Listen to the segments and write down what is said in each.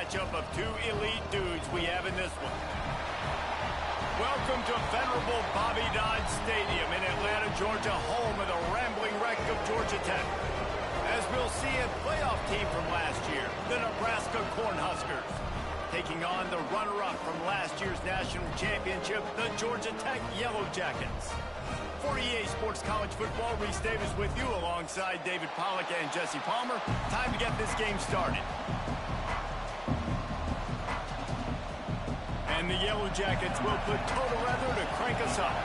matchup of two elite dudes we have in this one. Welcome to venerable Bobby Dodd Stadium in Atlanta, Georgia, home of the rambling wreck of Georgia Tech. As we'll see, a playoff team from last year, the Nebraska Cornhuskers, taking on the runner-up from last year's national championship, the Georgia Tech Yellow Jackets. For EA Sports College Football, Reese Davis with you alongside David Pollack and Jesse Palmer. Time to get this game started. And the Yellow Jackets will put total weather to crank us up.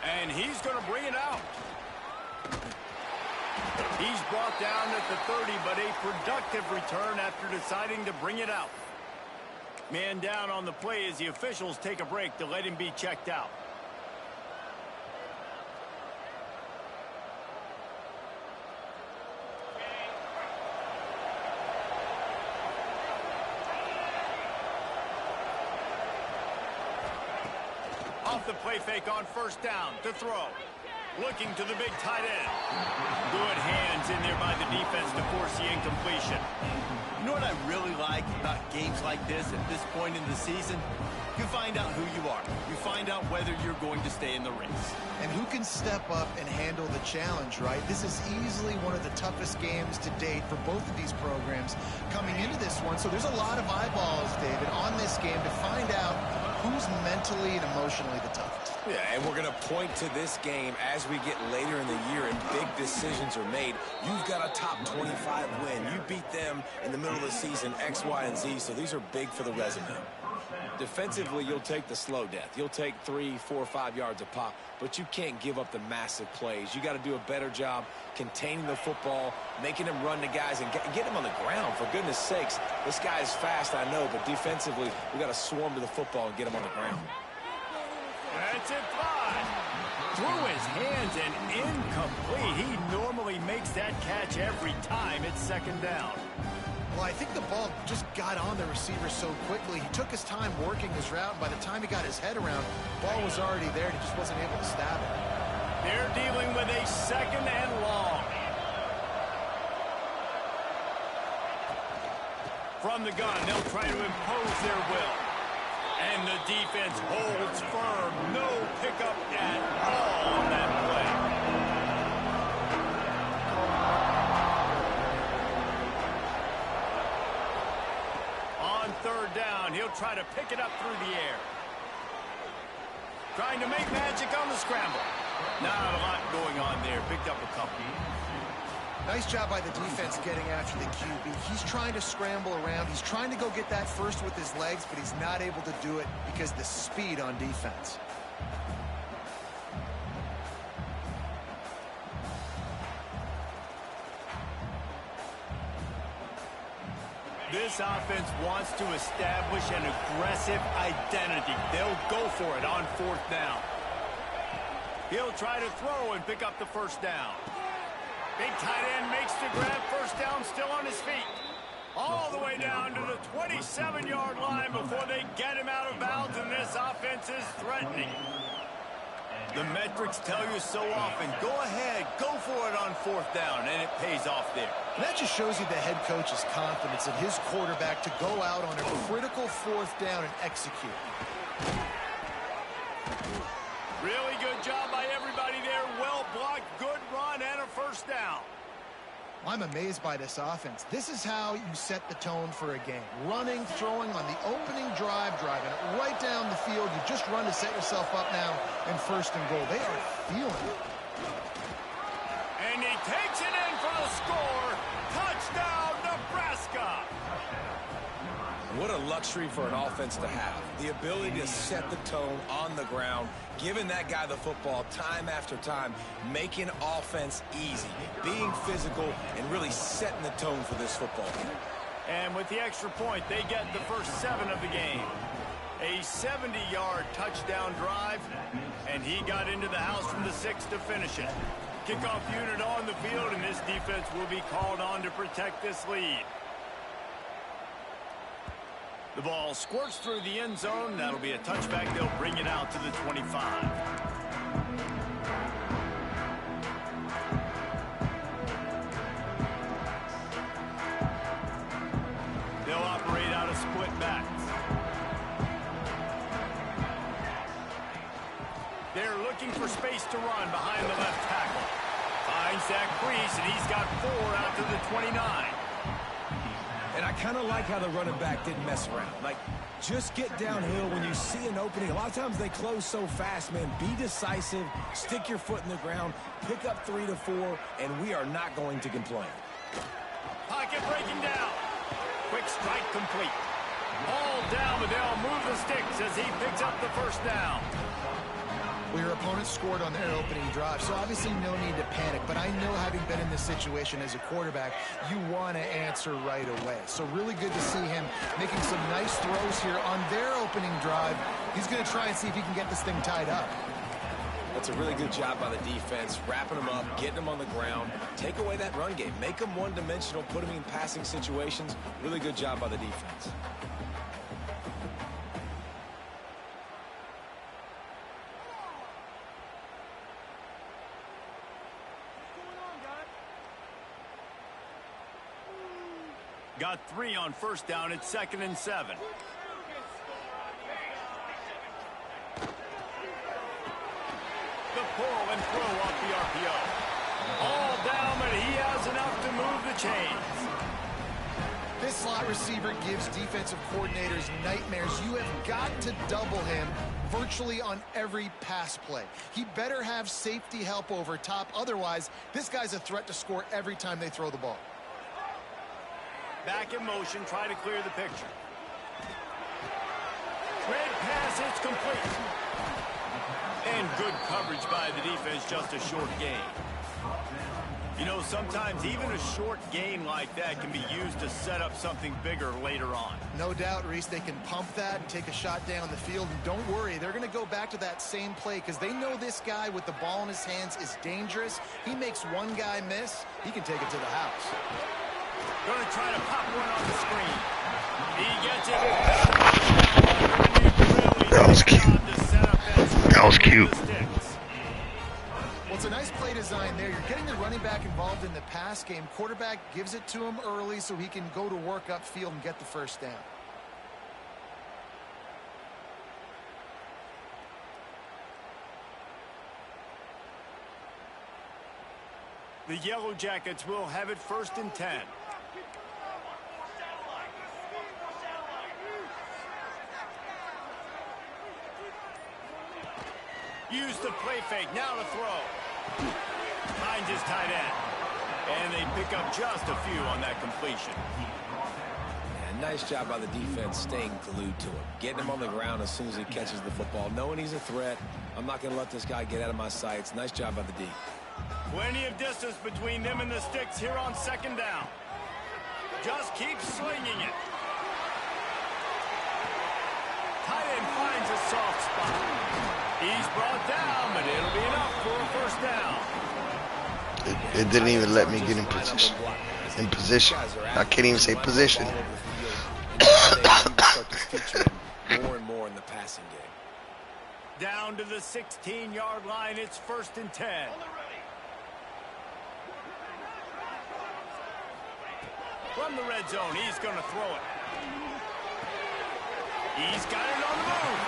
And he's going to bring it out. He's brought down at the 30, but a productive return after deciding to bring it out. Man down on the play as the officials take a break to let him be checked out. Off the play fake on first down to throw. Looking to the big tight end. Good hands in there by the defense to force the incompletion. You know what I really like about games like this at this point in the season? You find out who you are. You find out whether you're going to stay in the race. And who can step up and handle the challenge, right? This is easily one of the toughest games to date for both of these programs coming into this one. So there's a lot of eyeballs, David, on this game to find out who's mentally and emotionally the toughest. Yeah, and we're going to point to this game as we get later in the year and big decisions are made. You've got a top 25 win. You beat them in the middle of the season, X, Y, and Z, so these are big for the resume. Defensively, you'll take the slow death. You'll take 3, 4, 5 yards a pop, but you can't give up the massive plays. You got to do a better job containing the football, making them run the guys, and get them on the ground. For goodness sakes, this guy is fast, I know, but defensively, we got to swarm to the football and get him on the ground. That's it, fine. Through his hands and incomplete. He normally makes that catch every time it's second down. Well, I think the ball just got on the receiver so quickly. He took his time working his route, and by the time he got his head around, the ball was already there, and he just wasn't able to stab it. They're dealing with a second and long. From the gun, they'll try to impose their will. And the defense holds firm. No pickup at all on that play. On third down, he'll try to pick it up through the air. Trying to make magic on the scramble. Not a lot going on there. Picked up a couple. Nice job by the defense getting after the QB. He's trying to scramble around. He's trying to go get that first with his legs, but he's not able to do it because of the speed on defense. This offense wants to establish an aggressive identity. They'll go for it on fourth down. He'll try to throw and pick up the first down. Big tight end makes the grab, first down, still on his feet. All the way down to the 27-yard line before they get him out of bounds, and this offense is threatening. The metrics tell you so often, go ahead, go for it on fourth down, and it pays off there. And that just shows you the head coach's confidence in his quarterback to go out on a critical fourth down and execute. Really good job by everybody there. Well blocked, good run, and a first down. I'm amazed by this offense. This is how you set the tone for a game. Running, throwing on the opening drive, driving it right down the field. You just run to set yourself up now in first and goal. They are feeling it. And he takes it in for the score. Touchdown, Nebraska. What a luxury for an offense to have. The ability to set the tone on the ground, giving that guy the football time after time, making offense easy, being physical, and really setting the tone for this football game. And with the extra point, they get the first 7 of the game. A 70-yard touchdown drive, and he got into the house from the 6 to finish it. Kickoff unit on the field, and this defense will be called on to protect this lead. The ball squirts through the end zone. That'll be a touchback. They'll bring it out to the 25. for space to run behind the left tackle. Finds that crease, and he's got 4 out to the 29. And I kind of like how the running back didn't mess around. Like, just get downhill when you see an opening. A lot of times they close so fast, man. Be decisive, stick your foot in the ground, pick up 3 to 4, and we are not going to complain. Pocket breaking down. Quick strike complete. All down, but they'll move the sticks as he picks up the first down. Well, your opponent scored on their opening drive, so obviously no need to panic. But I know, having been in this situation as a quarterback, you want to answer right away. So really good to see him making some nice throws here on their opening drive. He's going to try and see if he can get this thing tied up. That's a really good job by the defense, wrapping them up, getting them on the ground. Take away that run game. Make them one-dimensional, put them in passing situations. Really good job by the defense. Got 3 on first down. It's 2nd and 7. The pull and throw off the RPO. All down, but he has enough to move the chains. This slot receiver gives defensive coordinators nightmares. You have got to double him virtually on every pass play. He better have safety help over top. Otherwise, this guy's a threat to score every time they throw the ball. Back in motion, try to clear the picture. Red pass, it's complete. And good coverage by the defense, just a short gain. You know, sometimes even a short gain like that can be used to set up something bigger later on. No doubt, Reese, they can pump that and take a shot down the field. And don't worry, they're going to go back to that same play because they know this guy with the ball in his hands is dangerous. He makes one guy miss, he can take it to the house. Going to try to pop one on the screen. He gets it. That was cute. That was cute. Well, it's a nice play design there. You're getting the running back involved in the pass game. Quarterback gives it to him early so he can go to work upfield and get the first down. The Yellow Jackets will have it 1st and 10. Use the play fake. Now to throw. Finds his tight end. And they pick up just a few on that completion. And nice job by the defense staying glued to him. Getting him on the ground as soon as he catches the football. Knowing he's a threat. I'm not going to let this guy get out of my sights. Nice job by the D. Plenty of distance between them and the sticks here on 2nd down. Just keep slinging it. Tight end finds a soft spot. He's brought down, but it'll be enough for a first down. It didn't even let me get in position. I can't even say position. More and more in the passing game. Down to the 16-yard line. It's 1st and 10. From the red zone, he's going to throw it. He's got it on the move.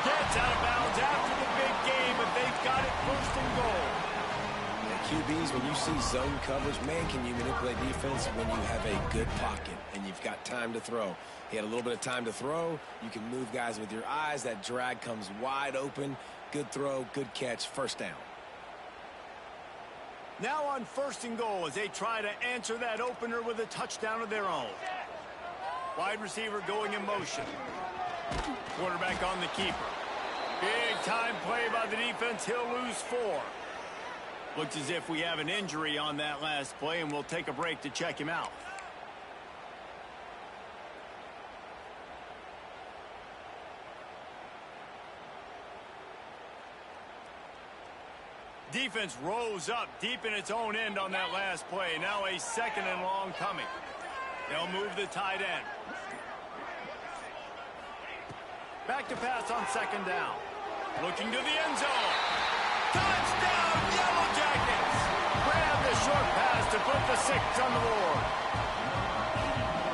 Gets out of bounds after the big game, but they've got it 1st and goal. QBs, when you see zone coverage, man, can you manipulate defense when you have a good pocket and you've got time to throw. He had a little bit of time to throw. You can move guys with your eyes. That drag comes wide open. Good throw, good catch, first down. Now on 1st and goal as they try to answer that opener with a touchdown of their own. Wide receiver going in motion. Quarterback on the keeper. Big time play by the defense. He'll lose 4. Looks as if we have an injury on that last play, and we'll take a break to check him out. Defense rose up deep in its own end on that last play. Now a 2nd and long coming. They'll move the tight end. Back to pass on 2nd down. Looking to the end zone. Touchdown, Yellow Jackets! Grab the short pass to put the 6 on the board.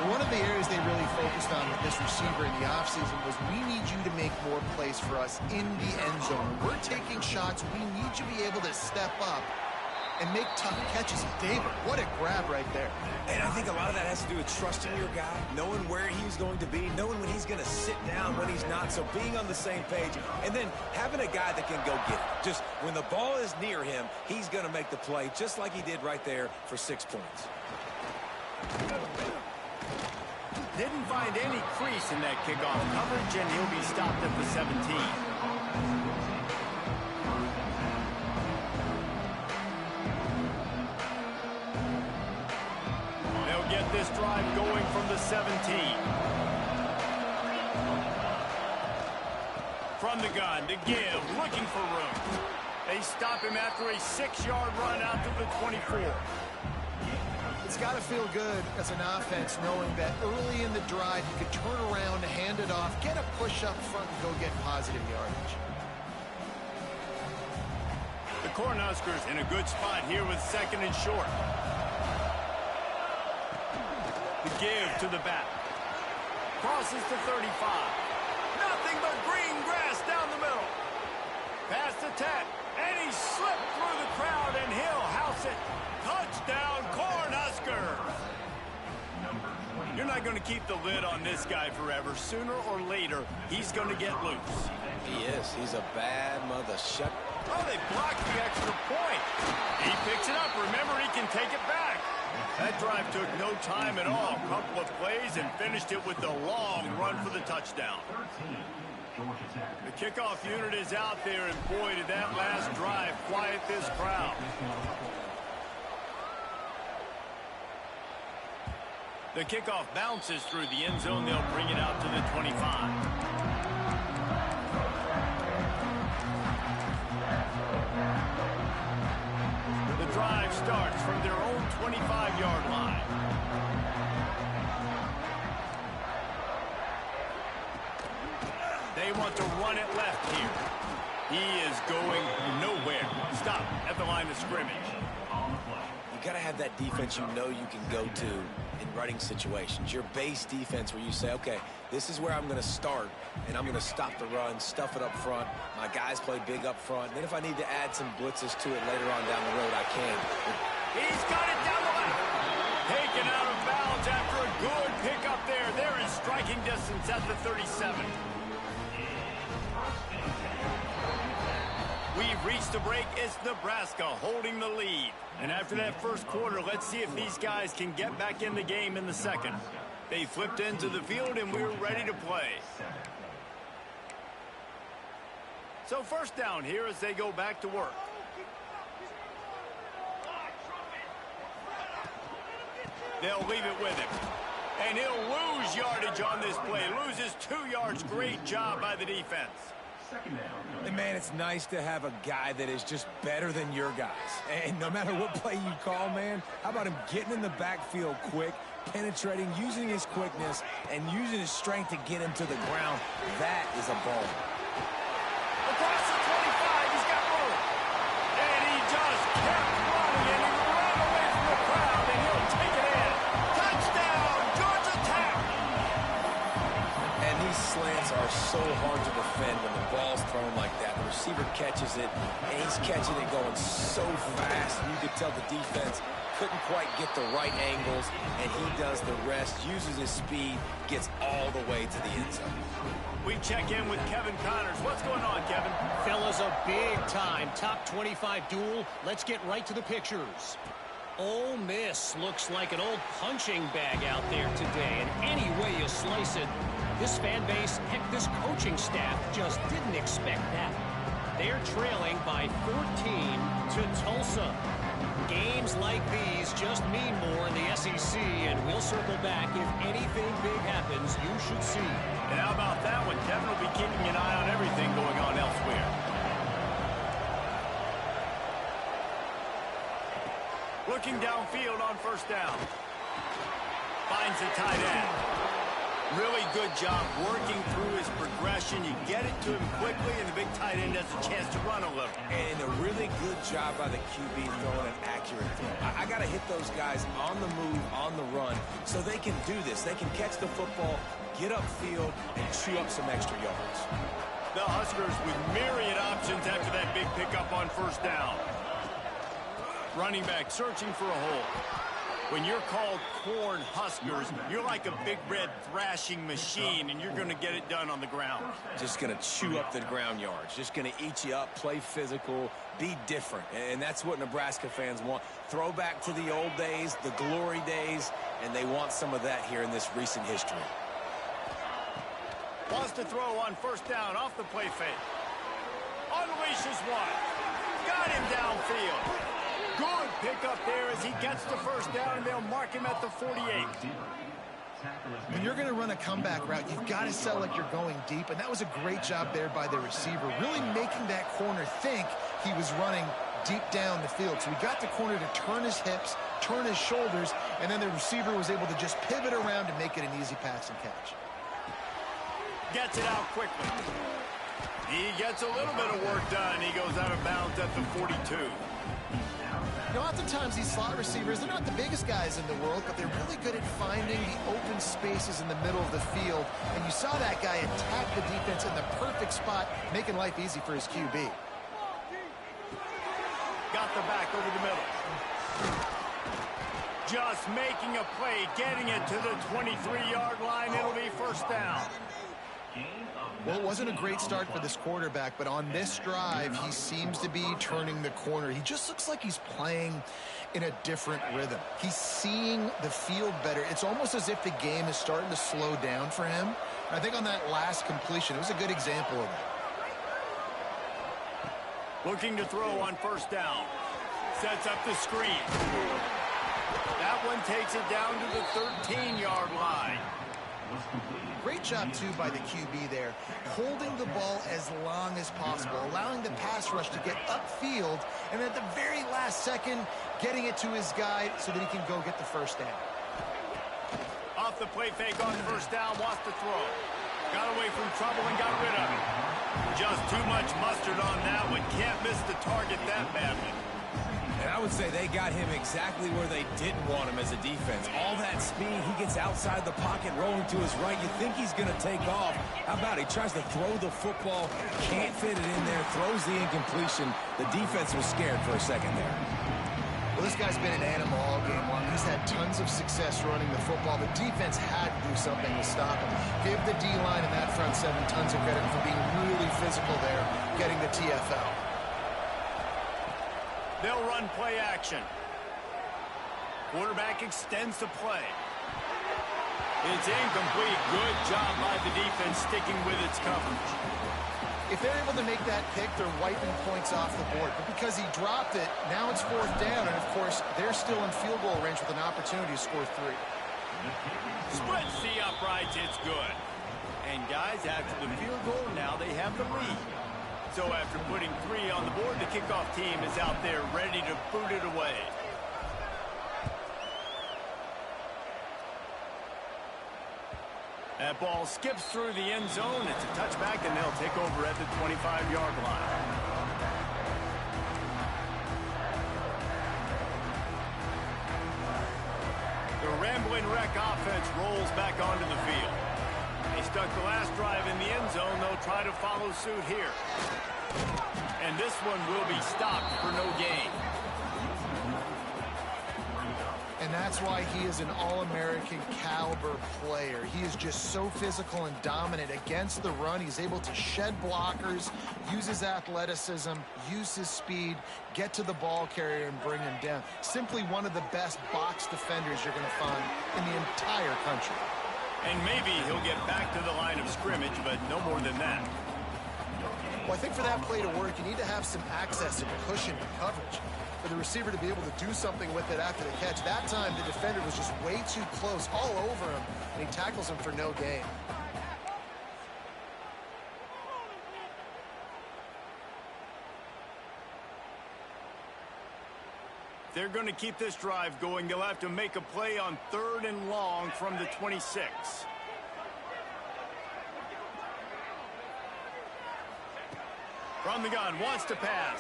One of of the areas they really focused on with this receiver in the offseason was we need you to make more plays for us in the end zone. When we're taking shots, we need you to be able to step up and make tough catches. David, what a grab right there. And I think a lot of that has to do with trusting your guy, knowing where he's going to be, knowing when he's going to sit down, when he's not. So being on the same page, and then having a guy that can go get it. Just when the ball is near him, he's going to make the play, just like he did right there for 6 points. Didn't find any crease in that kickoff coverage, and he'll be stopped at the 17. Get this drive going from the 17. From the gun to give, looking for room. They stop him after a 6-yard run out to the 24. It's got to feel good as an offense knowing that early in the drive you could turn around, hand it off, get a push up front, and go get positive yardage. The Cornhuskers in a good spot here with 2nd and short. The give to the back. Crosses to 35. Nothing but green grass down the middle. Past the 10. And he slipped through the crowd, and he'll house it. Touchdown, Cornhuskers. You're not going to keep the lid on this guy forever. Sooner or later, he's going to get loose. He is. He's a bad mother. Shut. Oh, they blocked the extra point. He picks it up. Remember, he can take it back. That drive took no time at all. A couple of plays and finished it with a long run for the touchdown. The kickoff unit is out there, and boy, did that last drive quiet this crowd. The kickoff bounces through the end zone. They'll bring it out to the 25. The drive starts from their own 25-yard line. They want to run it left here. He is going nowhere. Stop at the line of scrimmage. You got to have that defense you know you can go to in running situations. Your base defense where you say, okay, this is where I'm going to start, and I'm going to stop the run, stuff it up front. My guys play big up front. Then if I need to add some blitzes to it later on down the road, I can. He's got it down the left. Taken out of bounds after a good pickup there. They're in striking distance at the 37. We've reached the break. It's Nebraska holding the lead. And after that first quarter, let's see if these guys can get back in the game in the second. They flipped into the field, and we're ready to play. So first down here as they go back to work. They'll leave it with him. And he'll lose yardage on this play. Loses 2 yards. Great job by the defense. And man, it's nice to have a guy that is just better than your guys. And no matter what play you call, man, how about him getting in the backfield quick, penetrating, using his quickness, and using his strength to get him to the ground? That is a ball. Across the 25, he's got room. And he just kept running, and he ran away from the crowd, and he'll take it in. Touchdown, Georgia Tech! And these slants are so hard to defend when the ball's thrown like that. The receiver catches it, and he's catching it going so fast. You could tell the defense couldn't quite get the right angles, and he does the rest, uses his speed, gets all the way to the end zone. We check in with Kevin Connors. What's going on, Kevin? Fellas, a big-time top 25 duel. Let's get right to the pictures. Ole Miss looks like an old punching bag out there today, and any way you slice it, this fan base, heck, this coaching staff just didn't expect that. They're trailing by 14 to Tulsa. Games like these just mean more in the SEC, and we'll circle back. If anything big happens, you should see. And how about that one? Kevin will be keeping an eye on everything going on elsewhere. Looking downfield on first down. Finds the tight end. Really good job working through his progression. You get it to him quickly, and the big tight end has a chance to run a little. And a really good job by the QB throwing an accurate throw. I got got to hit those guys on the move, on the run, so they can do this. They can catch the football, get upfield, and chew up some extra yards. The Huskers with myriad options after that big pickup on first down. Running back searching for a hole. When you're called Corn Huskers, you're like a big red thrashing machine, and you're going to get it done on the ground. Just going to chew up the ground yards. Just going to eat you up, play physical, be different. And that's what Nebraska fans want. Throw back to the old days, the glory days, and they want some of that here in this recent history. Wants to throw on first down off the play fake. Unleashes one. Got him downfield. Good pickup there as he gets the first down, and they'll mark him at the 48. When you're going to run a comeback route, you've got to sell like you're going deep, and that was a great job there by the receiver, really making that corner think he was running deep down the field. So he got the corner to turn his hips, turn his shoulders, and then the receiver was able to just pivot around and make it an easy pass and catch. Gets it out quickly. He gets a little bit of work done. He goes out of bounds at the 42. You know, oftentimes these slot receivers, they're not the biggest guys in the world, but they're really good at finding the open spaces in the middle of the field. And you saw that guy attack the defense in the perfect spot, making life easy for his QB. Got the back over the middle. Just making a play, getting it to the 23-yard line. It'll be first down. Well, it wasn't a great start for this quarterback, but on this drive, he seems to be turning the corner. He just looks like he's playing in a different rhythm. He's seeing the field better. It's almost as if the game is starting to slow down for him. And I think on that last completion, it was a good example of that. Looking to throw on first down. Sets up the screen. That one takes it down to the 13-yard line. Great job, too, by the QB there, holding the ball as long as possible, allowing the pass rush to get upfield, and at the very last second, getting it to his guy so that he can go get the first down. Off the play fake on first down, wants to throw. Got away from trouble and got rid of it. Just too much mustard on that one. Can't miss the target that badly. And I would say they got him exactly where they didn't want him as a defense. All that speed, he gets outside the pocket, rolling to his right. You think he's going to take off. How about he tries to throw the football, can't fit it in there, throws the incompletion. The defense was scared for a second there. Well, this guy's been an animal all game long. He's had tons of success running the football. The defense had to do something to stop him. Give the D-line and that front seven tons of credit for being really physical there, getting the TFL. They'll run play action. Quarterback extends the play. It's incomplete. Good job by the defense sticking with its coverage. If they're able to make that pick, they're wiping points off the board. But because he dropped it, now it's fourth down. And, of course, they're still in field goal range with an opportunity to score 3. Splits the uprights. It's good. And, guys, after the field goal, now they have the lead. So after putting 3 on the board, the kickoff team is out there ready to boot it away. That ball skips through the end zone. It's a touchback, and they'll take over at the 25-yard line. The Rambling Wreck offense rolls back onto the field. They stuck the last drive in the end zone. They'll try to follow suit here. And this one will be stopped for no gain. And that's why he is an All-American caliber player. He is just so physical and dominant against the run. He's able to shed blockers, use his athleticism, use his speed, get to the ball carrier and bring him down. Simply one of the best box defenders you're going to find in the entire country. And maybe he'll get back to the line of scrimmage, but no more than that. Well, I think for that play to work, you need to have some access and cushion and coverage for the receiver to be able to do something with it after the catch. That time, the defender was just way too close, all over him, and he tackles him for no gain. They're going to keep this drive going. They'll have to make a play on 3rd and long from the 26. From the gun, wants to pass.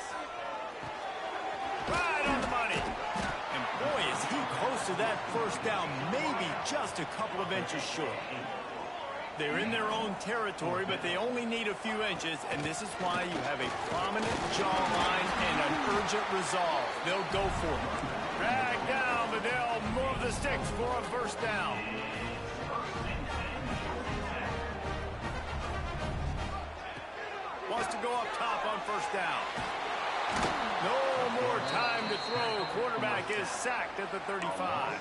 Right on the money. And boy, is so that first down may be just a couple of inches short. They're in their own territory, but they only need a few inches, and this is why you have a prominent jawline and an urgent resolve. They'll go for it. Drag down, but they'll move the sticks for a first down. Wants to go up top on first down. No more time to throw. Quarterback is sacked at the 35.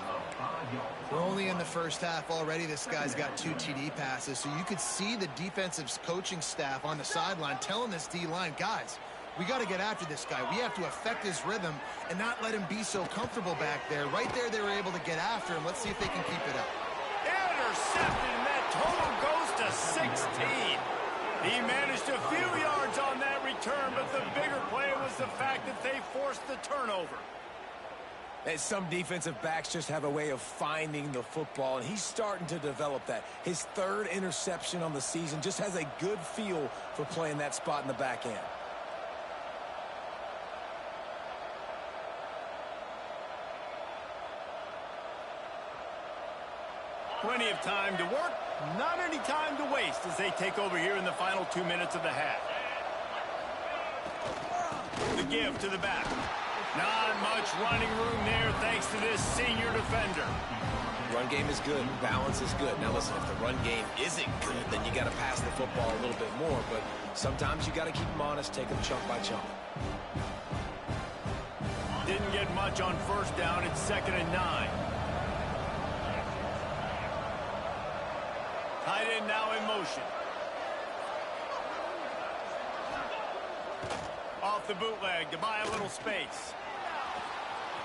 We're only in the first half already. This guy's got 2 TD passes, so you could see the defensive coaching staff on the sideline telling this D-line, guys, we got to get after this guy. We have to affect his rhythm and not let him be so comfortable back there. Right there, they were able to get after him. Let's see if they can keep it up. Intercepted, and that total goes to 16. He managed a few yards on that return, but the bigger play was the fact that they forced the turnover. And some defensive backs just have a way of finding the football, and he's starting to develop that. His 3rd interception on the season, just has a good feel for playing that spot in the back end. Plenty of time to work, not any time to waste as they take over here in the final 2 minutes of the half. The give to the back. Not much running room there thanks to this senior defender. Run game is good. Balance is good. Now listen, if the run game isn't good, then you got to pass the football a little bit more. But sometimes you got to keep them honest, take them chunk by chunk. Didn't get much on first down. It's 2nd and 9. Tight end now in motion. Off the bootleg to buy a little space.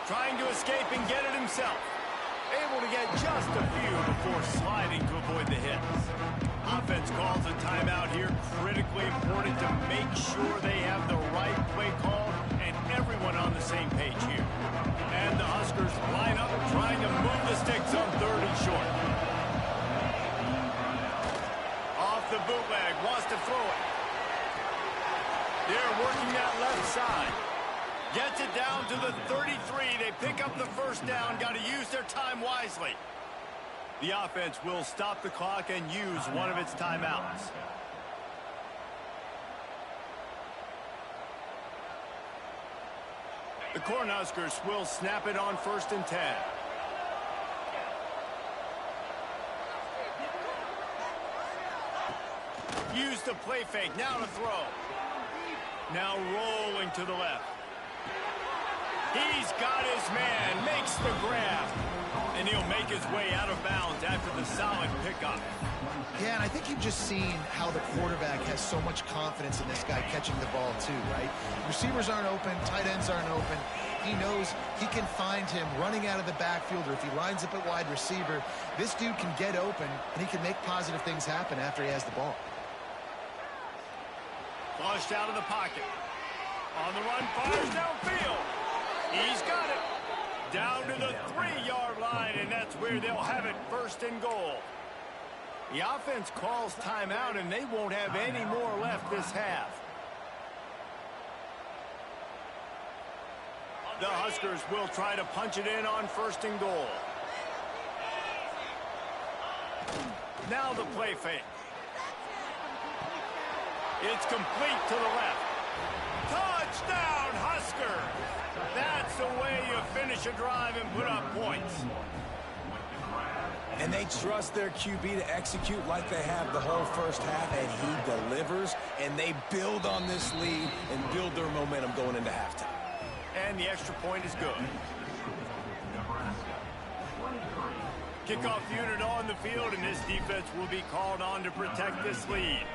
Trying to escape and get it himself. Able to get just a few before sliding to avoid the hits. Offense calls a timeout here. Critically important to make sure they have the right play call and everyone on the same page here. And the Huskers line up trying to move the sticks on 3rd and short. Off the bootleg, wants to throw it. They're working that left side. Gets it down to the 33. They pick up the first down. Got to use their time wisely. The offense will stop the clock and use one of its timeouts. The Cornhuskers will snap it on 1st and 10. Use the play fake. Now to throw. Now rolling to the left. He's got his man. Makes the grab. And he'll make his way out of bounds after the solid pickup. Yeah, and I think you've just seen how the quarterback has so much confidence in this guy catching the ball too, right? Receivers aren't open, tight ends aren't open. He knows he can find him running out of the backfield, or if he lines up at wide receiver, this dude can get open, and he can make positive things happen after he has the ball. Flushed out of the pocket. On the run, fires downfield. He's got it. Down to the 3-yard line, and that's where they'll have it, 1st and goal. The offense calls timeout, and they won't have any more left this half. The Huskers will try to punch it in on 1st and goal. Now the play fake. It's complete to the left. Touchdown, Huskers! That's the way you finish a drive and put up points. And they trust their QB to execute like they have the whole first half, and he delivers, and they build on this lead and build their momentum going into halftime. And the extra point is good. Kickoff unit on the field, and this defense will be called on to protect this lead.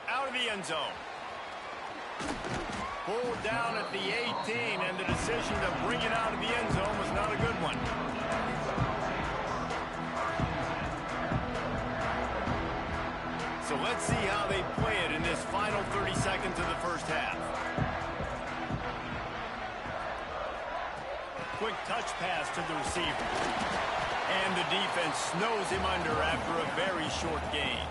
Out of the end zone. Pulled down at the 18, and the decision to bring it out of the end zone was not a good one. So let's see how they play it in this final 30 seconds of the first half. Quick touch pass to the receiver. And the defense snows him under after a very short gain.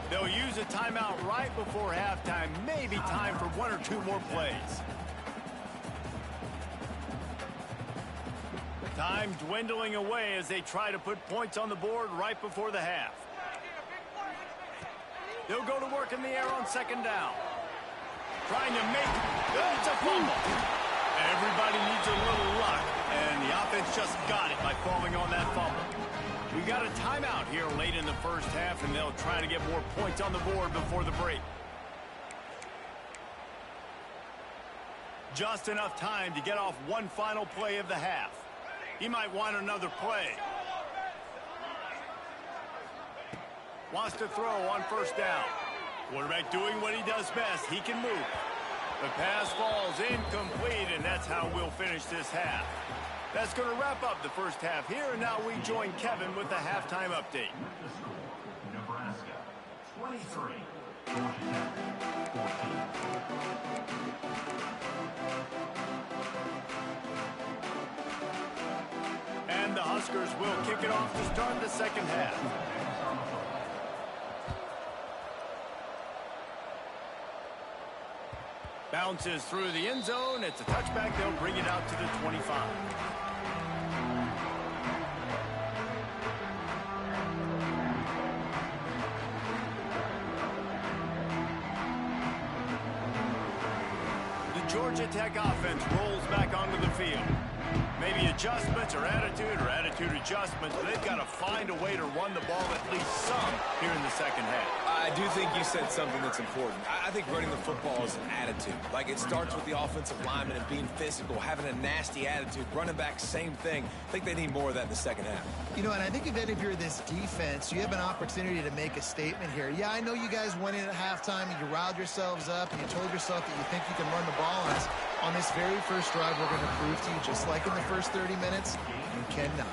They'll use a timeout right before halftime. Maybe time for 1 or 2 more plays. Time dwindling away as they try to put points on the board right before the half. They'll go to work in the air on 2nd down. Trying to make it. It's a fumble. Everybody needs a little luck, and the offense just got it by falling on that fumble. We got a timeout here late in the first half, and they'll try to get more points on the board before the break. Just enough time to get off one final play of the half. He might want another play. Wants to throw on 1st down. Quarterback doing what he does best. He can move. The pass falls incomplete, and that's how we'll finish this half. That's going to wrap up the first half here, and now we join Kevin with the halftime update. Nebraska, 23, 14. And the Huskers will kick it off to start the second half. Bounces through the end zone. It's a touchback. They'll bring it out to the 25. The Georgia Tech offense rolls back onto the field. Maybe adjustments or attitude adjustments, but they've got to find a way to run the ball at least some here in the second half. I do think you said something that's important. I think running the football is an attitude. Like, it starts with the offensive lineman and being physical, having a nasty attitude. Running back, same thing. I think they need more of that in the second half. You know, and I think if you're this defense, you have an opportunity to make a statement here. Yeah, I know you guys went in at halftime and you riled yourselves up and you told yourself that you think you can run the ball on us. On this very first drive, we're going to prove to you, just like in the first 30 minutes, you cannot.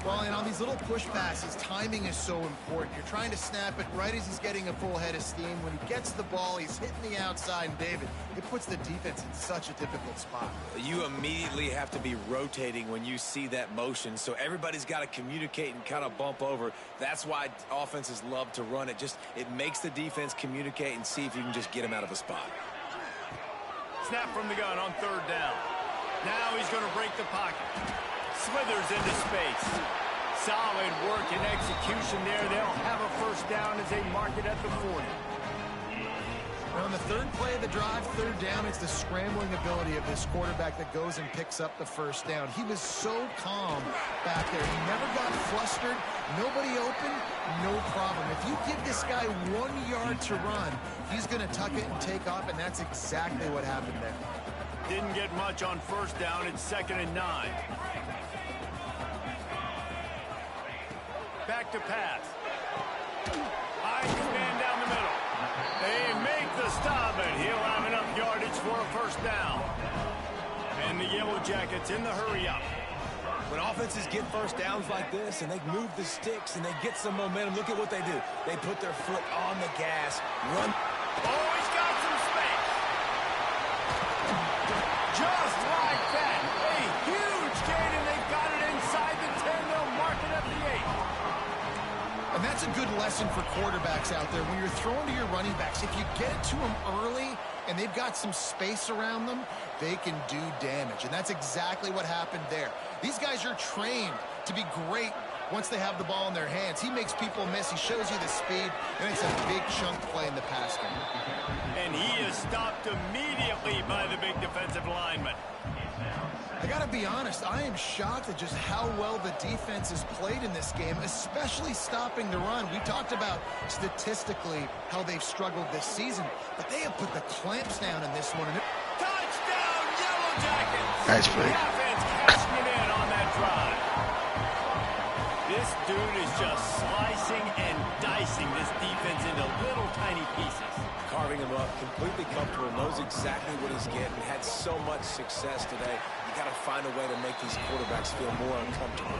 Well, and on these little push passes, timing is so important. You're trying to snap it right as he's getting a full head of steam. When he gets the ball, he's hitting the outside. And David, it puts the defense in such a difficult spot. You immediately have to be rotating when you see that motion, so everybody's got to communicate and kind of bump over. That's why offenses love to run it. It makes the defense communicate and see if you can just get him out of a spot. Snap from the gun on 3rd down. Now he's going to break the pocket. Slithers into space. Solid work and execution there. They'll have a 1st down as they mark it at the 40. Now on the 3rd play of the drive, 3rd down, it's the scrambling ability of this quarterback that goes and picks up the 1st down. He was so calm back there. He never got flustered. Nobody open, no problem. If you give this guy 1 yard to run, he's going to tuck it and take off, and that's exactly what happened there. Didn't get much on 1st down. It's 2nd and 9. Back to pass. High man down the middle. They make the stop, and he'll have enough yardage for a 1st down. And the Yellow Jackets in the hurry-up. When offenses get 1st downs like this and they move the sticks and they get some momentum, look at what they do. They put their foot on the gas, run. Oh, he's got some space. Just like that. A huge gain, and they've got it inside the 10. They'll mark it at the 8. And that's a good lesson for quarterbacks out there. When you're throwing to your running backs, if you get it to them early and they've got some space around them, they can do damage. And that's exactly what happened there. These guys are trained to be great once they have the ball in their hands. He makes people miss. He shows you the speed, and it's a big chunk play in the pass game. And he is stopped immediately by the big defensive lineman. I got to be honest, I am shocked at just how well the defense has played in this game, especially stopping the run. We talked about statistically how they've struggled this season, but they have put the clamps down in this one. Touchdown, Yellow Jackets! Nice play. The offense cashing it in on that drive. This dude is just slicing and dicing this defense into little tiny pieces. Carving him up, completely comfortable, knows exactly what he's getting, had so much success today. You got to find a way to make these quarterbacks feel more uncomfortable.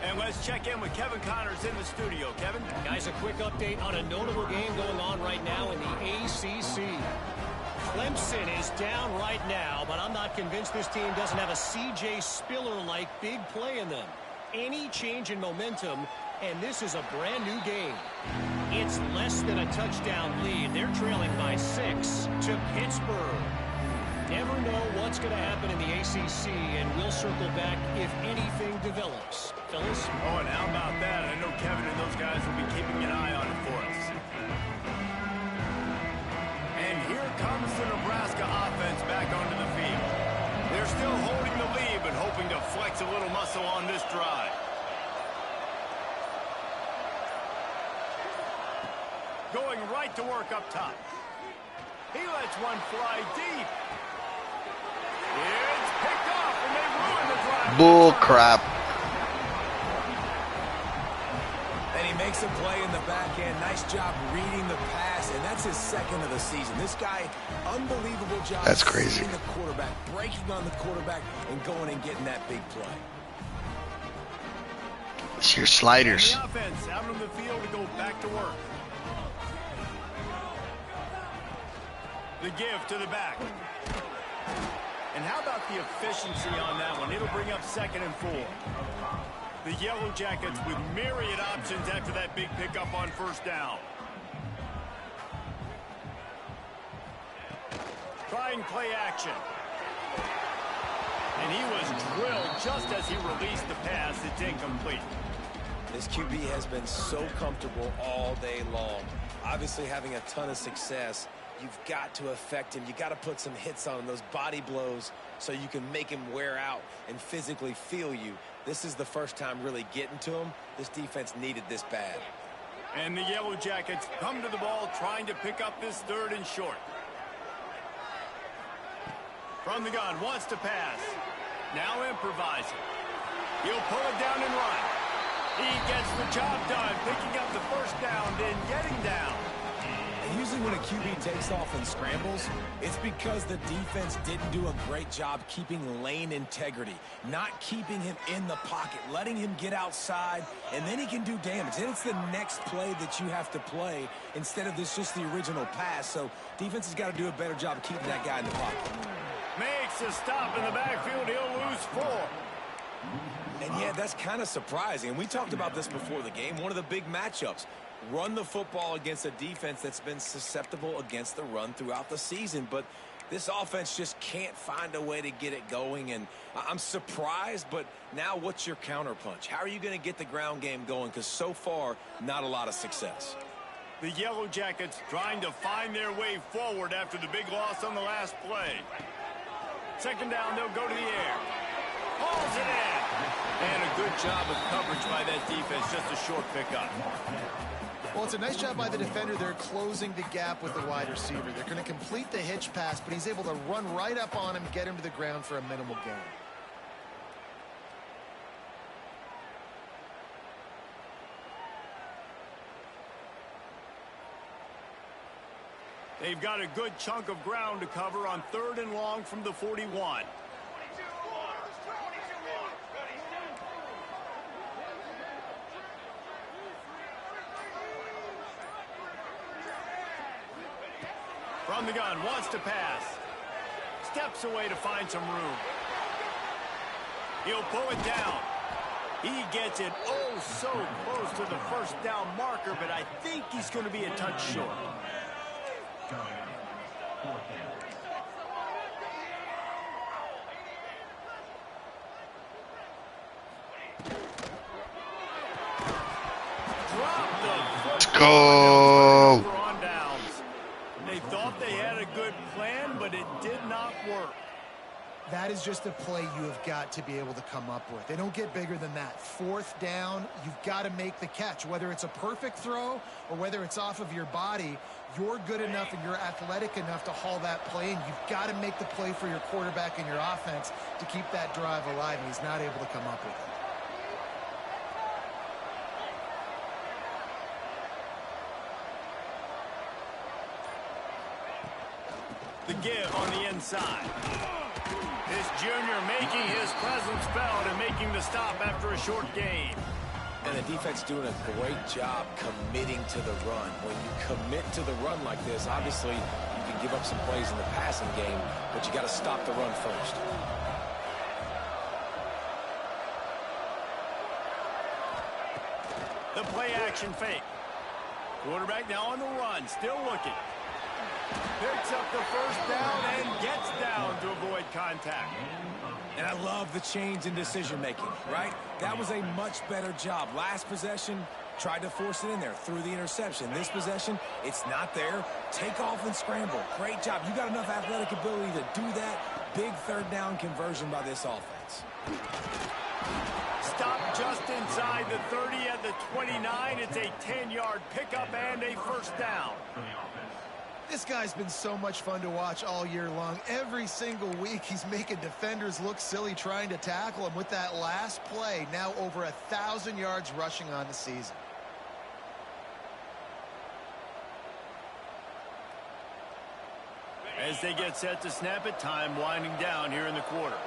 And let's check in with Kevin Connors in the studio. Kevin? Guys, a quick update on a notable game going on right now in the ACC. Clemson is down right now, but I'm not convinced this team doesn't have a C.J. Spiller-like big play in them. Any change in momentum And this is a brand new game. It's less than a touchdown lead. They're trailing by 6 to Pittsburgh. Never know what's going to happen in the ACC, and we'll circle back if anything develops. Fellas? Oh, and how about that? I know Kevin and those guys will be keeping an eye on it for us. And here comes the Nebraska offense back onto the field. They're still holding the lead, but hoping to flex a little muscle on this drive. Going right to work up top. He lets one fly deep. It's picked off, and they ruin the drive. Bull crap. And he makes a play in the back end. Nice job reading the pass, and that's his second of the season. This guy, unbelievable job. That's crazy. Seeing the quarterback, breaking on the quarterback, and going and getting that big play. It's your sliders. And the offense out on the field to go back to work. The give to the back. And how about the efficiency on that one? It'll bring up 2nd and 4. The Yellow Jackets with myriad options after that big pickup on 1st down. Trying play action. And he was drilled just as he released the pass. It's incomplete. This QB has been so comfortable all day long. Obviously having a ton of success. You've got to affect him. You got to put some hits on him, those body blows, so you can make him wear out and physically feel you. This is the first time really getting to him. This defense needed this bad. And the Yellow Jackets come to the ball trying to pick up this 3rd and short. From the gun, wants to pass. Now improvising. He'll pull it down and run. He gets the job done, picking up the 1st down, then getting down. Usually when a QB takes off and scrambles, it's because the defense didn't do a great job keeping lane integrity, not keeping him in the pocket, letting him get outside, and then he can do damage. Then it's the next play that you have to play instead of this just the original pass. So defense has got to do a better job of keeping that guy in the pocket. Makes a stop in the backfield. He'll lose 4. And yeah, that's kind of surprising. And we talked about this before the game. One of the big matchups. Run the football against a defense that's been susceptible against the run throughout the season. But this offense just can't find a way to get it going. And I'm surprised, but now what's your counterpunch? How are you going to get the ground game going? Because so far, not a lot of success. The Yellow Jackets trying to find their way forward after the big loss on the last play. 2nd down, they'll go to the air. Hauls it in. And a good job of coverage by that defense. Just a short pickup. Well, it's a nice job by the defender. They're closing the gap with the wide receiver. They're going to complete the hitch pass, but he's able to run right up on him, get him to the ground for a minimal gain. They've got a good chunk of ground to cover on 3rd and long from the 41. From the gun, wants to pass. Steps away to find some room. He'll pull it down. He gets it oh so close to the 1st down marker, but I think he's going to be a touch short. Let's go. They thought they had a good plan, but it did not work. That is just a play you have got to be able to come up with. They don't get bigger than that. 4th down, you've got to make the catch. Whether it's a perfect throw or whether it's off of your body, you're good enough and you're athletic enough to haul that play, and you've got to make the play for your quarterback and your offense to keep that drive alive, and he's not able to come up with it. The give on the inside. This junior making his presence felt and making the stop after a short gain. And the defense doing a great job committing to the run. When you commit to the run like this, obviously you can give up some plays in the passing game, but you got to stop the run first. The play action fake. Quarterback now on the run, still looking. Picks up the first down and gets down to avoid contact. And I love the change in decision-making, right? That was a much better job. Last possession, tried to force it in there, threw the interception. This possession, it's not there. Take off and scramble. Great job. You got enough athletic ability to do that. Big third down conversion by this offense. Stop just inside the 30 at the 29. It's a 10-yard pickup and a first down. This guy's been so much fun to watch all year long. Every single week, he's making defenders look silly trying to tackle him with that last play. Now over 1,000 yards rushing on the season. As they get set to snap it, time winding down here in the quarter.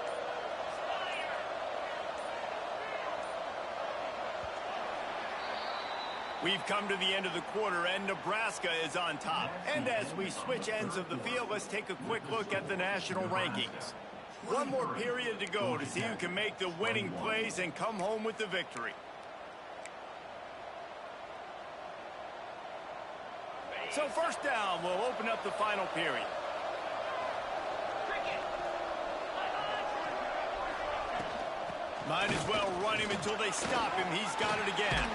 We've come to the end of the quarter, and Nebraska is on top. And as we switch ends of the field, let's take a quick look at the national rankings. One more period to go to see who can make the winning plays and come home with the victory. So first down will open up the final period. Might as well run him until they stop him. He's got it again.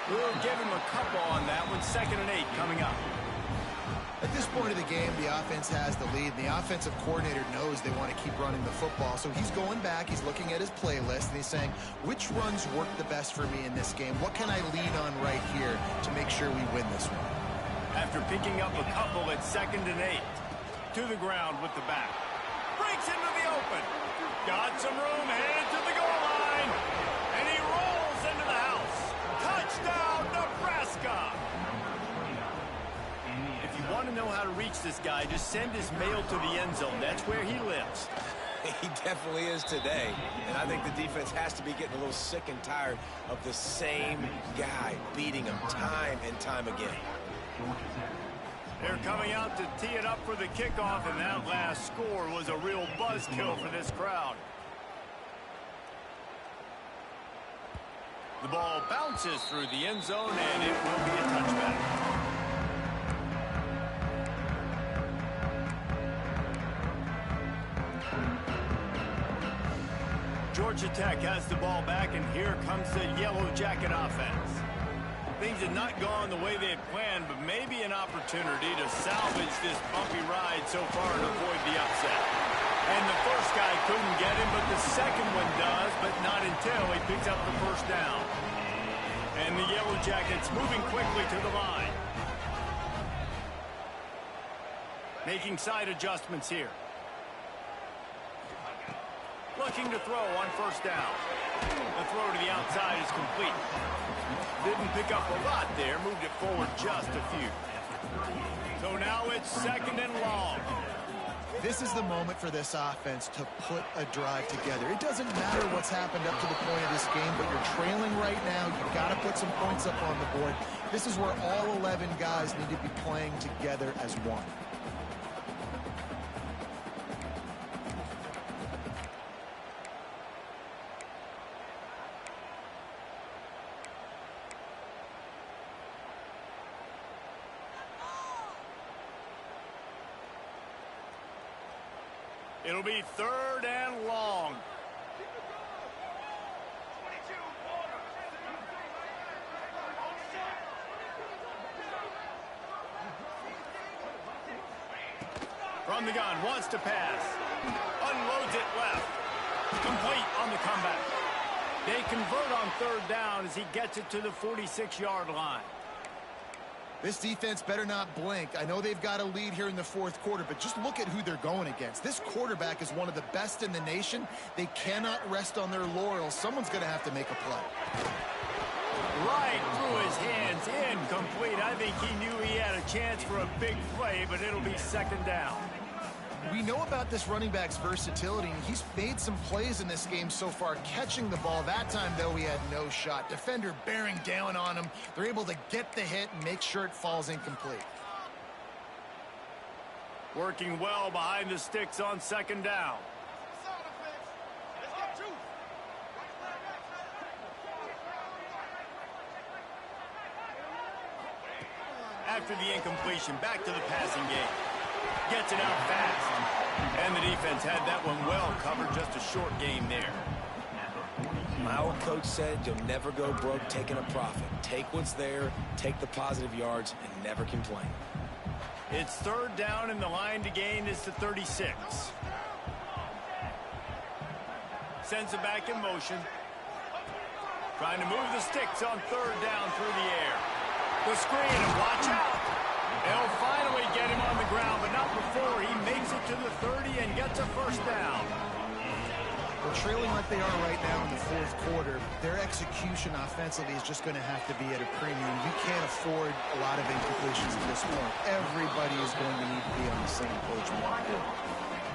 We'll give him a couple on that one. 2nd and 8 coming up. At this point of the game, the offense has the lead. The offensive coordinator knows they want to keep running the football. So he's going back. He's looking at his playlist, and he's saying, which runs work the best for me in this game? What can I lean on right here to make sure we win this one? After picking up a couple at 2nd and 8. To the ground with the back. Breaks into the open. Got some room, headed to the goal line. And he rolls into the house. Touchdown, Nebraska! If you want to know how to reach this guy, just send his mail to the end zone. That's where he lives. He definitely is today. And I think the defense has to be getting a little sick and tired of the same guy beating him time and time again. They're coming out to tee it up for the kickoff, and that last score was a real buzzkill for this crowd. The ball bounces through the end zone, and it will be a touchback. Georgia Tech has the ball back, and here comes the Yellow Jacket offense. Things have not gone the way they had planned, but maybe an opportunity to salvage this bumpy ride so far and avoid the upset. And the first guy couldn't get him, but the second one does, but not until he picks up the first down. And the Yellow Jackets moving quickly to the line. Making side adjustments here. Looking to throw on first down. The throw to the outside is complete. Didn't pick up a lot there, moved it forward just a few. So now it's 2nd and long. This is the moment for this offense to put a drive together. It doesn't matter what's happened up to the point of this game, but you're trailing right now. You've got to put some points up on the board. This is where all 11 guys need to be playing together as one. It'll be 3rd and long. From the gun, wants to pass. Unloads it left. Complete on the comeback. They convert on 3rd down as he gets it to the 46-yard line. This defense better not blink. I know they've got a lead here in the 4th quarter, but just look at who they're going against. This quarterback is one of the best in the nation. They cannot rest on their laurels. Someone's going to have to make a play. Right through his hands, incomplete. I think he knew he had a chance for a big play, but it'll be 2nd down. We know about this running back's versatility, and he's made some plays in this game so far, catching the ball. That time, though, he had no shot. Defender bearing down on him. They're able to get the hit and make sure it falls incomplete. Working well behind the sticks on 2nd down. after the incompletion. Back to the passing game. Gets it out fast. And the defense had that one well covered. Just a short game there. My old coach said you'll never go broke taking a profit. Take what's there, take the positive yards, and never complain. It's third down, and the line to gain is to 36. Sends it back in motion. Trying to move the sticks on third down through the air. The screen, and watch out. They'll finally get him on the ground, but not before he makes it to the 30 and gets a first down. Well, trailing like they are right now in the fourth quarter, their execution offensively is just going to have to be at a premium. You can't afford a lot of incompletions at this point. Everybody is going to need to be on the same page.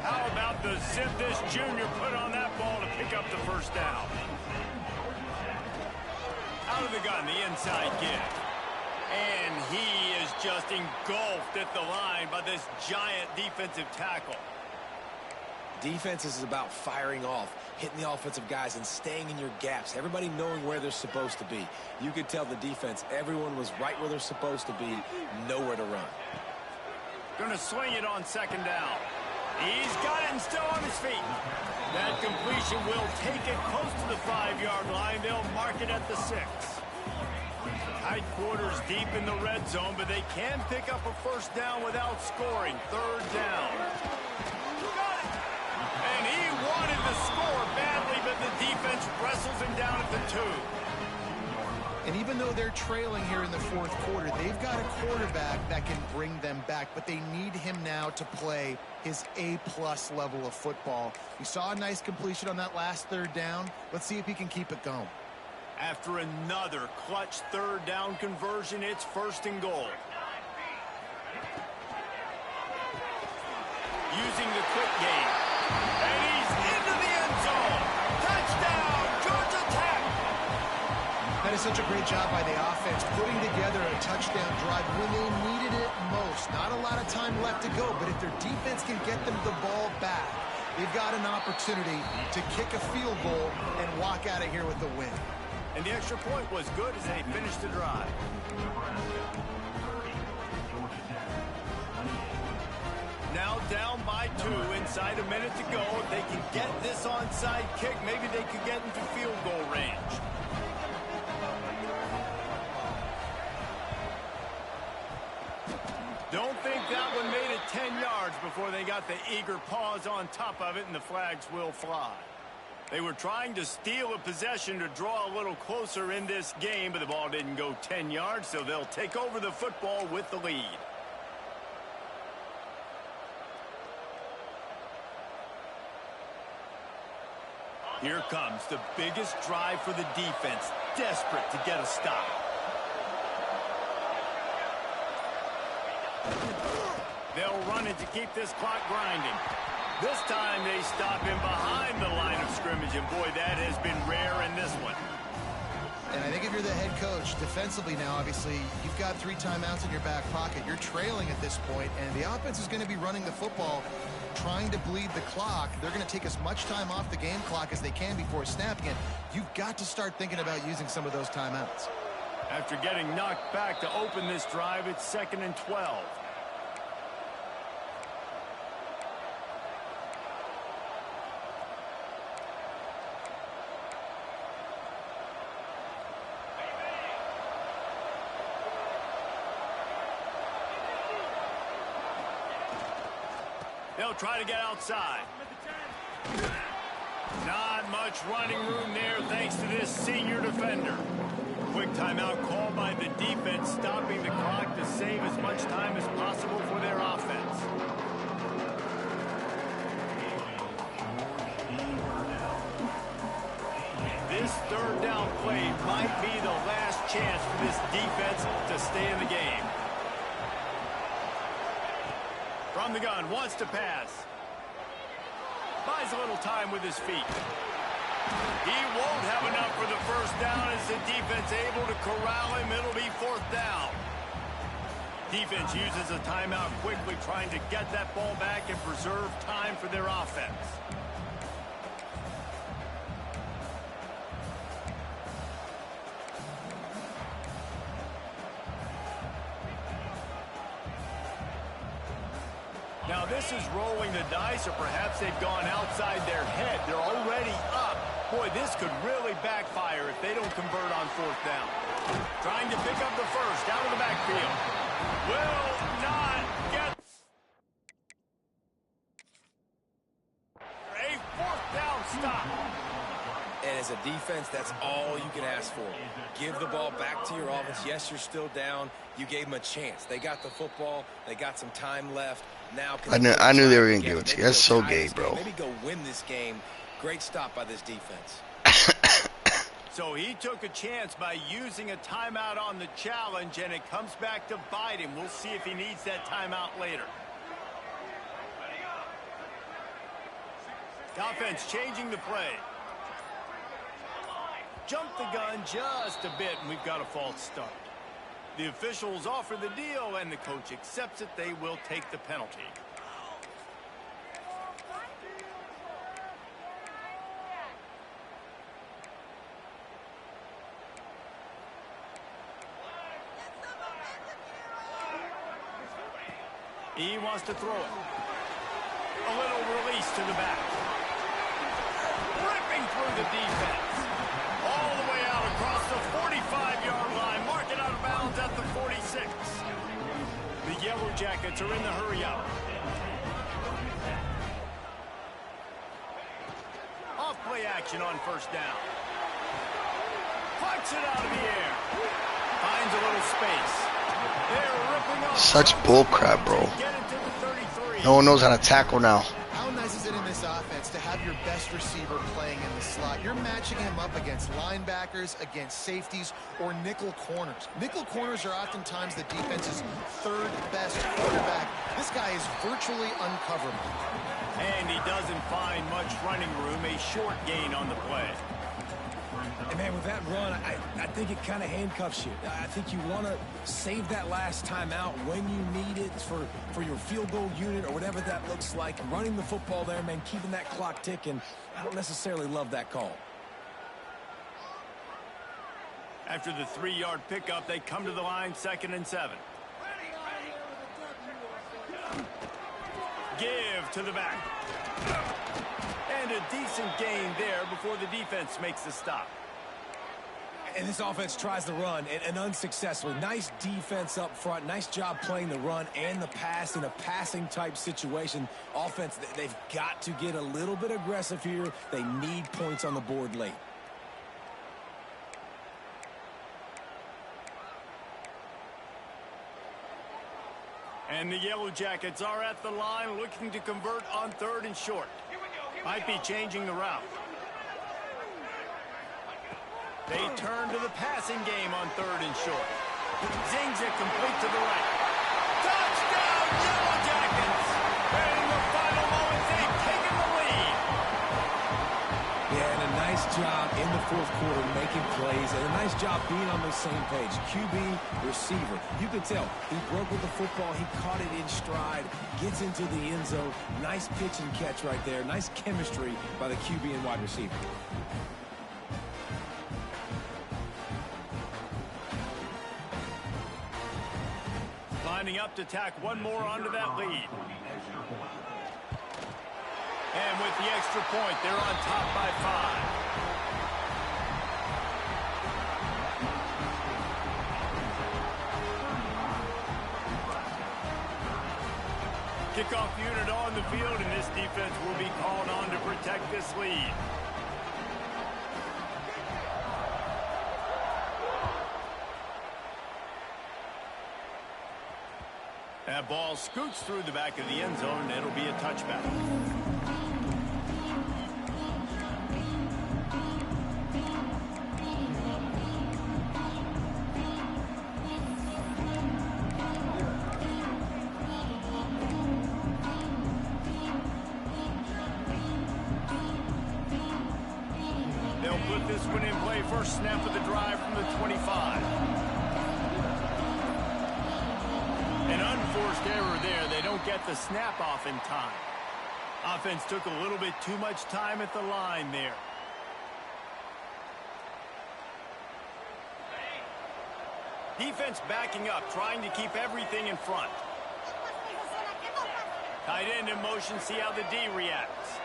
How about the zip this junior put on that ball to pick up the first down? Out of the gun, the inside give. And he is just engulfed at the line by this giant defensive tackle. Defense is about firing off, hitting the offensive guys, and staying in your gaps. Everybody knowing where they're supposed to be. You could tell the defense, everyone was right where they're supposed to be, nowhere to run. Going to swing it on second down. He's got it and still on his feet. That completion will take it close to the 5-yard line. They'll mark it at the 6. Tight quarters deep in the red zone, but they can pick up a first down without scoring. Third down. And he wanted to score badly, but the defense wrestles him down at the 2. And even though they're trailing here in the fourth quarter, they've got a quarterback that can bring them back, but they need him now to play his A-plus level of football. We saw a nice completion on that last third down. Let's see if he can keep it going. After another clutch third down conversion, it's first and goal. Using the quick game. And he's into the end zone. Touchdown, Georgia Tech. That is such a great job by the offense, putting together a touchdown drive when they needed it most. Not a lot of time left to go, but if their defense can get them the ball back, they've got an opportunity to kick a field goal and walk out of here with the win. And the extra point was good as they finished the drive. Now down by 2, inside a minute to go. If they can get this onside kick, maybe they could get into field goal range. Don't think that one made it 10 yards before they got the eager paws on top of it, and the flags will fly. They were trying to steal a possession to draw a little closer in this game, but the ball didn't go 10 yards, so they'll take over the football with the lead. Here comes the biggest drive for the defense, desperate to get a stop. They'll run it to keep this clock grinding. This time they stop him behind the line of scrimmage, and boy, that has been rare in this one. And I think if you're the head coach, defensively now, obviously, you've got 3 timeouts in your back pocket. You're trailing at this point, and the offense is going to be running the football, trying to bleed the clock. They're going to take as much time off the game clock as they can before snapping it. You've got to start thinking about using some of those timeouts. After getting knocked back to open this drive, it's 2nd and 12. They'll try to get outside. Not much running room there thanks to this senior defender. Quick timeout called by the defense, stopping the clock to save as much time as possible for their offense. This third down play might be the last chance for this defense to stay in the game. From the gun, wants to pass. Buys a little time with his feet. He won't have enough for the first down as the defense able to corral him. It'll be 4th down. Defense uses a timeout quickly, trying to get that ball back and preserve time for their offense. This is rolling the dice, or perhaps they've gone outside their head. They're already up. Boy, this could really backfire if they don't convert on 4th down. Trying to pick up the first out of the backfield. Will not get a 4th down stop. And as a defense, that's all you can ask for. Give the ball back to your offense. Yes, you're still down. You gave them a chance. They got the football. They got some time left. Now, I knew they were going to give it to you. That's so gay, bro. Maybe go win this game. Great stop by this defense. So he took a chance by using a timeout on the challenge, and it comes back to bite him. We'll see if he needs that timeout later. The offense changing the play. Jumped the gun just a bit, and we've got a false start. The officials offer the deal, and the coach accepts it. They will take the penalty. He wants to throw it. A little release to the back. Ripping through the defense. All the way out across the 45-yard line. Mark it out of bounds at the 46. The Yellow Jackets are in the hurry-up. Off play action on 1st down. Flights it out of the air. Finds a little space. Such bullcrap, bro. No one knows how to tackle now. How nice is it in this offense to have your best receiver playing in the slot? You're matching him up against linebackers, against safeties, or nickel corners. Nickel corners are oftentimes the defense's 3rd best quarterback. This guy is virtually uncoverable. And he doesn't find much running room. A short gain on the play. And, man, with that run, I think it kind of handcuffs you. I think you want to save that last time out when you need it for your field goal unit or whatever that looks like. Running the football there, man, keeping that clock ticking. I don't necessarily love that call. After the 3-yard pickup, they come to the line, 2nd and 7. Give to the back. And a decent gain there before the defense makes the stop. And this offense tries to run and unsuccessfully. Nice defense up front. Nice job playing the run and the pass in a passing type situation. Offense, they've got to get a little bit aggressive here. They need points on the board late. And the Yellow Jackets are at the line looking to convert on 3rd and short. Might be changing the route. They turn to the passing game on 3rd and short. Zings it complete to the right. Touchdown, Yellow Jackets! And in the final moments, they've taken the lead. Yeah, and a nice job in the 4th quarter making plays, and a nice job being on the same page. QB, receiver. You can tell he broke with the football. He caught it in stride, gets into the end zone. Nice pitch and catch right there. Nice chemistry by the QB and wide receiver. Lining up to tack one more onto that lead. And with the extra point, they're on top by 5. Kickoff unit on the field, and this defense will be called on to protect this lead. That ball scoots through the back of the end zone, and it'll be a touchback. They'll put this one in play. First snap of the drive from the 25. An unforced error there. They don't get the snap off in time. Offense took a little bit too much time at the line there. Defense backing up, trying to keep everything in front. Tight end in motion, see how the D reacts.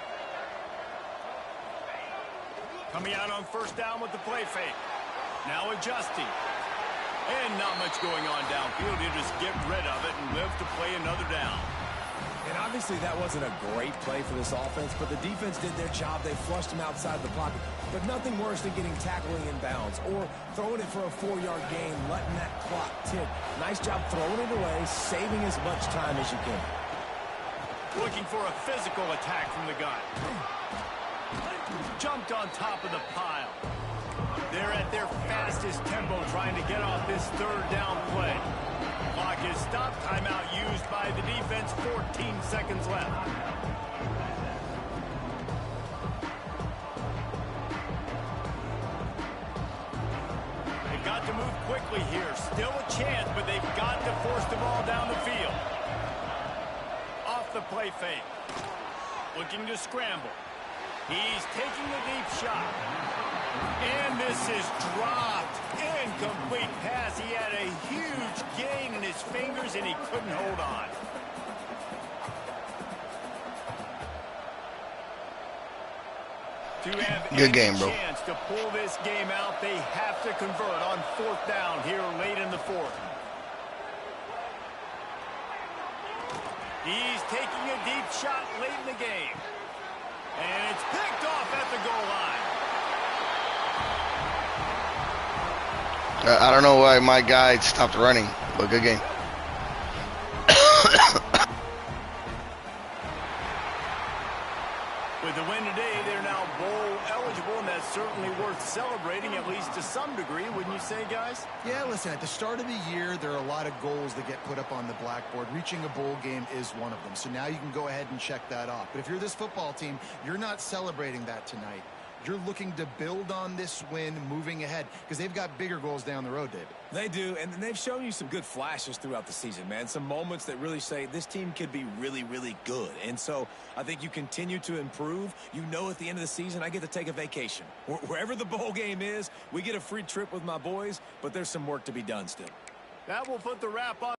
Coming out on first down with the play fake. Now adjusting. And not much going on downfield. He'll just get rid of it and live to play another down. And obviously that wasn't a great play for this offense, but the defense did their job. They flushed him outside the pocket. But nothing worse than getting tackling in bounds or throwing it for a 4-yard gain, letting that clock tick. Nice job throwing it away, saving as much time as you can. Looking for a physical attack from the gun. Jumped on top of the pile. They're at their fastest tempo trying to get off this third down play. Clock is stopped. Timeout used by the defense. 14 seconds left. They've got to move quickly here. Still a chance, but they've got to force the ball down the field. Off the play fake. Looking to scramble. He's taking the deep shot. And this is dropped. Incomplete pass. He had a huge gain in his fingers, and he couldn't hold on. To have good game, bro. Chance to pull this game out, they have to convert on fourth down here late in the fourth. He's taking a deep shot late in the game. And it's picked off at the goal line. I don't know why my guy stopped running, but good game. With the win today, they're now bowl eligible, and that's certainly worth celebrating, at least to some degree, wouldn't you say, guys? Yeah, listen, at the start of the year, there are a lot of goals that get put up on the blackboard. Reaching a bowl game is one of them. So now you can go ahead and check that off. But if you're this football team, you're not celebrating that tonight. You're looking to build on this win moving ahead because they've got bigger goals down the road, David. They do, and they've shown you some good flashes throughout the season, man. Some moments that really say this team could be really, really good. And so I think you continue to improve. You know at the end of the season, I get to take a vacation. Wherever the bowl game is, we get a free trip with my boys, but there's some work to be done still. That will put the wrap on.